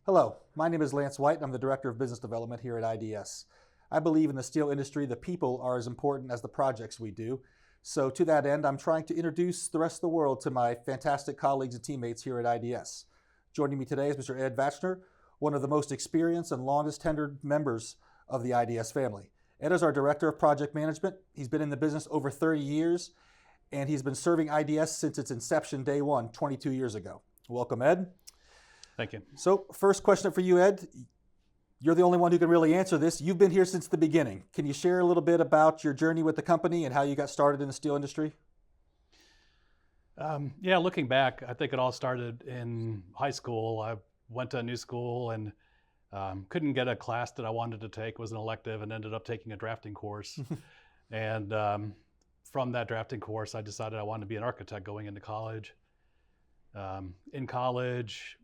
Hello, my name is Lance White. I'm the Director of Business Development here at IDS. I believe in the steel industry, the people are as important as the projects we do. So to that end, I'm trying to introduce the rest of the world to my fantastic colleagues and teammates here at IDS. Joining me today is Mr. Ed Vachner, one of the most experienced and longest tenured members of the IDS family. Ed is our Director of Project Management. He's been in the business over 30 years, and he's been serving IDS since its inception day one, 22 years ago. Welcome, Ed. Thank you. So first question for you, Ed. You're the only one who can really answer this. You've been here since the beginning. Can you share a little bit about your journey with the company and how you got started in the steel industry? Yeah, looking back, I think it all started in high school. I went to a new school and couldn't get a class that I wanted to take. It was an elective, and ended up taking a drafting course. And from that drafting course, I decided I wanted to be an architect going into college. In college,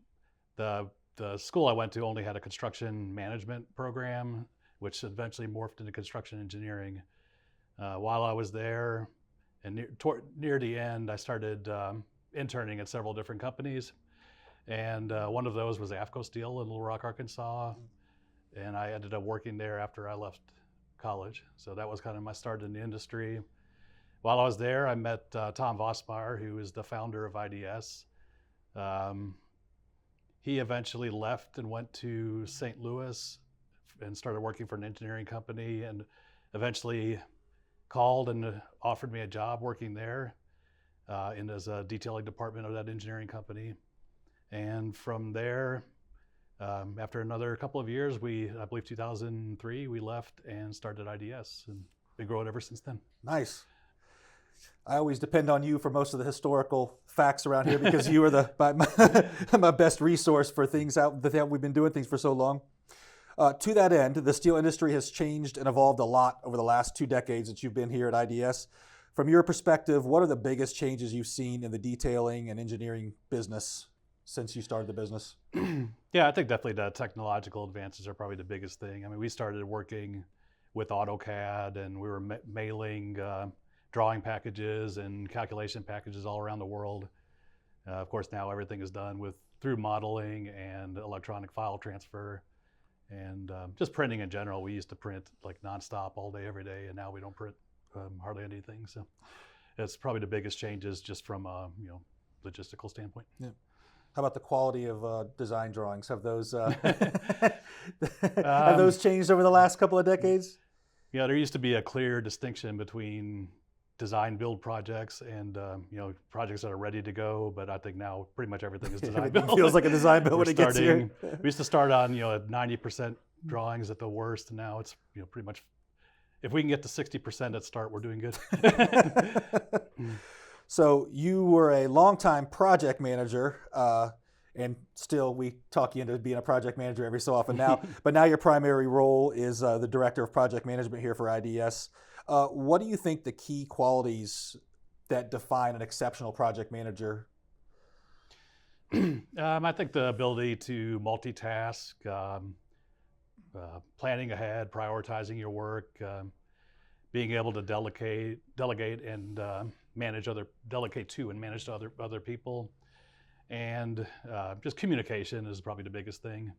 the school I went to only had a construction management program, which eventually morphed into construction engineering. While I was there, and near the end, I started interning at several different companies. And one of those was AFCO Steel in Little Rock, Arkansas. And I ended up working there after I left college. So that was kind of my start in the industry. While I was there, I met Tom Vosmeyer, who is the founder of IDS. He eventually left and went to St. Louis and started working for an engineering company, and eventually called and offered me a job working there as a detailing department of that engineering company. And from there, after another couple of years, I believe 2003, we left and started IDS, and been growing ever since then. Nice. I always depend on you for most of the historical facts around here because you are my best resource for things that we've been doing things for so long. To that end, the steel industry has changed and evolved a lot over the last 2 decades that you've been here at IDS. From your perspective, what are the biggest changes you've seen in the detailing and engineering business since you started the business? Yeah, I think definitely the technological advances are probably the biggest thing. I mean, we started working with AutoCAD, and we were mailing drawing packages and calculation packages all around the world. Of course, now everything is done through modeling and electronic file transfer, and just printing in general. We used to print like nonstop all day, every day, and now we don't print hardly anything. So it's probably the biggest changes just from a logistical standpoint. Yeah. How about the quality of design drawings? Have those changed over the last couple of decades? Yeah, there used to be a clear distinction between design build projects and projects that are ready to go, but I think now pretty much everything is design build. It feels like a design build when it gets here. We used to start on at 90% drawings at the worst, and now it's pretty much, if we can get to 60% at start, we're doing good. So you were a longtime project manager, and still we talk you into being a project manager every so often now, but now your primary role is the Director of Project Management here for IDS. What do you think the key qualities that define an exceptional project manager? I think the ability to multitask, planning ahead, prioritizing your work, being able to delegate and delegate to and manage to other people, and just communication is probably the biggest thing.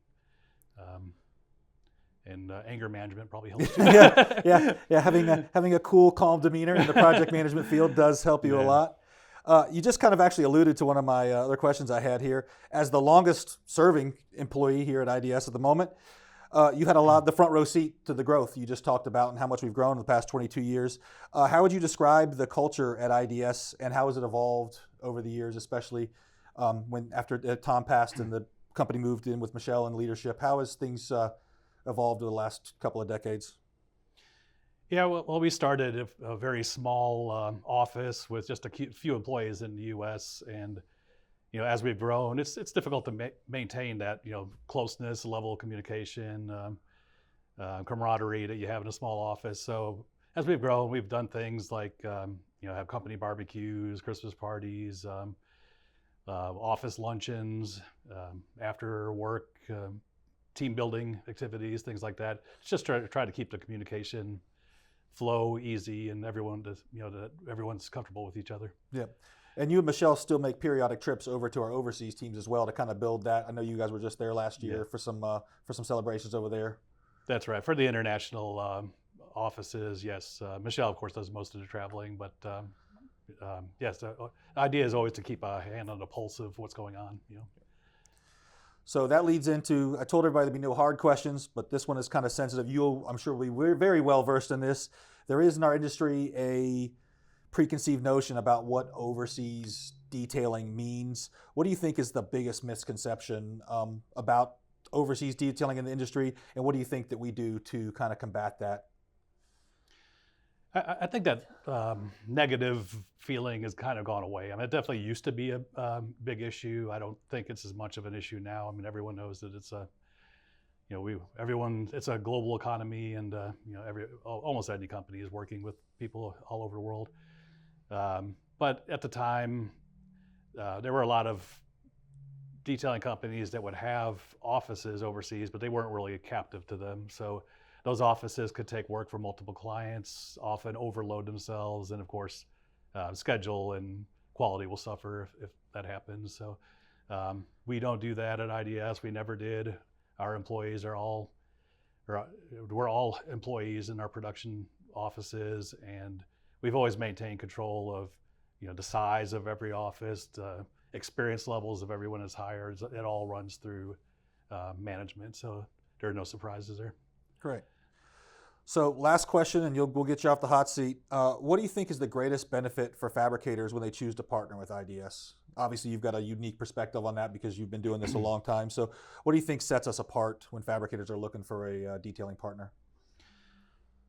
And anger management probably helps too. yeah. Having a cool, calm demeanor in the project management field does help you a lot. You just kind of actually alluded to one of my other questions I had here. As the longest serving employee here at IDS at the moment, you had the front row seat to the growth you just talked about and how much we've grown in the past 22 years. How would you describe the culture at IDS, and how has it evolved over the years, especially after Tom passed and the company moved in with Michelle in leadership? How has things evolved over the last couple of decades? Yeah, well, we started a very small office with just a few employees in the U.S., and as we've grown, it's difficult to maintain that closeness, level of communication, camaraderie that you have in a small office. So as we've grown, we've done things like have company barbecues, Christmas parties, office luncheons, after work team building activities, things like that. It's just try to keep the communication flow easy and everyone does, that everyone's comfortable with each other. Yeah. And you and Michelle still make periodic trips over to our overseas teams as well to kind of build that. I know you guys were just there last year for some celebrations over there. That's right. For the international offices, yes. Michelle, of course, does most of the traveling, but yes, the idea is always to keep a hand on the pulse of what's going on. So that leads into, I told everybody there'd be no hard questions, but this one is kind of sensitive. I'm sure we're very well versed in this. There is in our industry a preconceived notion about what overseas detailing means. What do you think is the biggest misconception about overseas detailing in the industry, and what do you think that we do to kind of combat that? I think that negative feeling has kind of gone away. I mean, it definitely used to be a big issue. I don't think it's as much of an issue now. I mean, everyone knows that it's it's a global economy, and almost any company is working with people all over the world. But at the time, there were a lot of detailing companies that would have offices overseas, but they weren't really captive to them. So those offices could take work for multiple clients, often overload themselves, and of course, schedule and quality will suffer if that happens. So we don't do that at IDS. We never did. Our employees we're all employees in our production offices, and we've always maintained control of the size of every office, the experience levels of everyone is hired. It all runs through management, so there are no surprises there. Great. So last question, and we'll get you off the hot seat. What do you think is the greatest benefit for fabricators when they choose to partner with IDS? Obviously, you've got a unique perspective on that because you've been doing this a long time. So what do you think sets us apart when fabricators are looking for a detailing partner?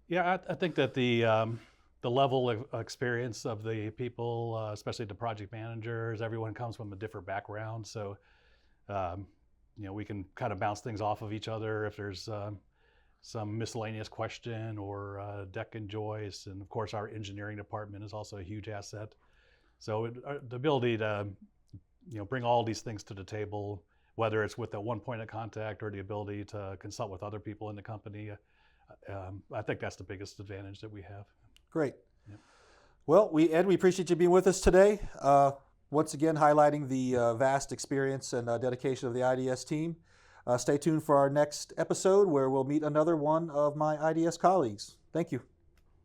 Yeah, I think that the level of experience of the people, especially the project managers, everyone comes from a different background. So, we can kind of bounce things off of each other if there's some miscellaneous question or deck and joist. And of course, our engineering department is also a huge asset. So the ability to bring all these things to the table, whether it's with the one point of contact or the ability to consult with other people in the company, I think that's the biggest advantage that we have. Great. Yep. Well, Ed, we appreciate you being with us today. Once again, highlighting the vast experience and dedication of the IDS team. Stay tuned for our next episode where we'll meet another one of my IDS colleagues. Thank you.